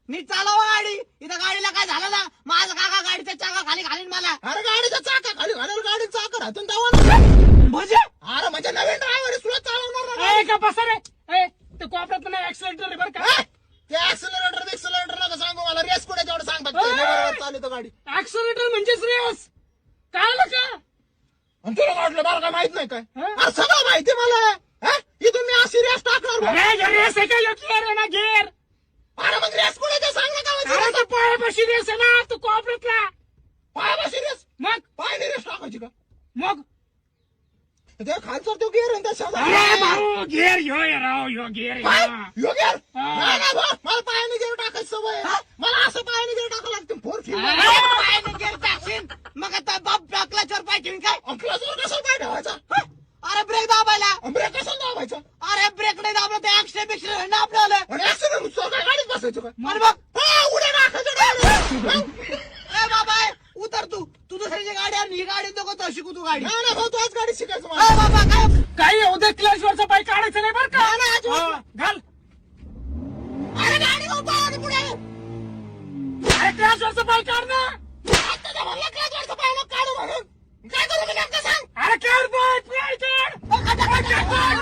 नीट चालवा गाडी. इथं गाडीला काय झालं ना, माझा काका गाडीच्या चाका खाली घालीन मला. अरे गाडीच्या चाका खाली घालायला गाडीचा चाका राहतून जावा ना. म्हणजे अरे म्हणजे नवीन ड्रायव्हर सुद्धा चालवणार ना. का बसा रे. ते कोपऱ्यात नाही ऍक्सिलेटर बरं का. ते ऍक्सिलरेटर नका सांगू मला. रेस कुठे तेवढं सांग फक्त. बरोबर चालू गाडी. ऍक्सिलेटर म्हणजेच रेस. कळलं का. आणि तुला वाटलं मला काय माहित नाही काय. हा? अरे सगळं माहिती मला. इथून मी अशी रेस टाकणार बा. रेस आहे का गेअर आहे ना गेअर. अरे मग रेस कुठे ते सांग ना अरे का. तो पायापाशी रेस आहे ना तो कोपऱ्यातला. पायापाशी रेस. मग पायाने रेस टाकायची का. मग ते खालचा तो गेअर आहे त्या अरे शेजारी. भाऊ गेअर ह्यो आहे राव ह्यो गेअर काय? आहे. ह्यो गेअर. हा. नाही ना भाऊ, मला पायाने गेअर टाकायची सवय आहे. मला असं पायाने गेअर टाकावं लागतं. फोर हा. फिल्ड पायाने गेअर टाकशील मग आता बाप क्लचवर पाय ठेवीन काय. क्लचवर कसा पाय ठेवायचा. अरे ब्रेक दाबायला. ब्रेक कसा दाबायचा. अरे ब्रेक नाही दाबलं तर ऍक्सिडेंट बिक्सिडेंट ना आपल्याला. आणि ऍक्सिडेंट नुसतं काय गाडीत बसायचं काय. अरे बघ उड्या टाकायचं डायरेक्ट. ए बाबा उतर तू दुसऱ्याची गाडी आणि ही गाडी नको तर शिकू तू गाडी. नाही भाऊ तू आज गाडी शिकायचं ए मला. बाबा काय काही होऊ दे क्लच वरचा पाय काढायचं नाही बरं का. नाही, नाही, अजिबात हा, घाल. अरे गाडी नको पाय पुढे. अरे क्लच वरचा पाय काढ ना. आता तर म्हणलं क्लचवरचं पाय नको काढू म्हणून. काय करू मी नेमकं सांग. अरे काढ पाय काढ. काढ.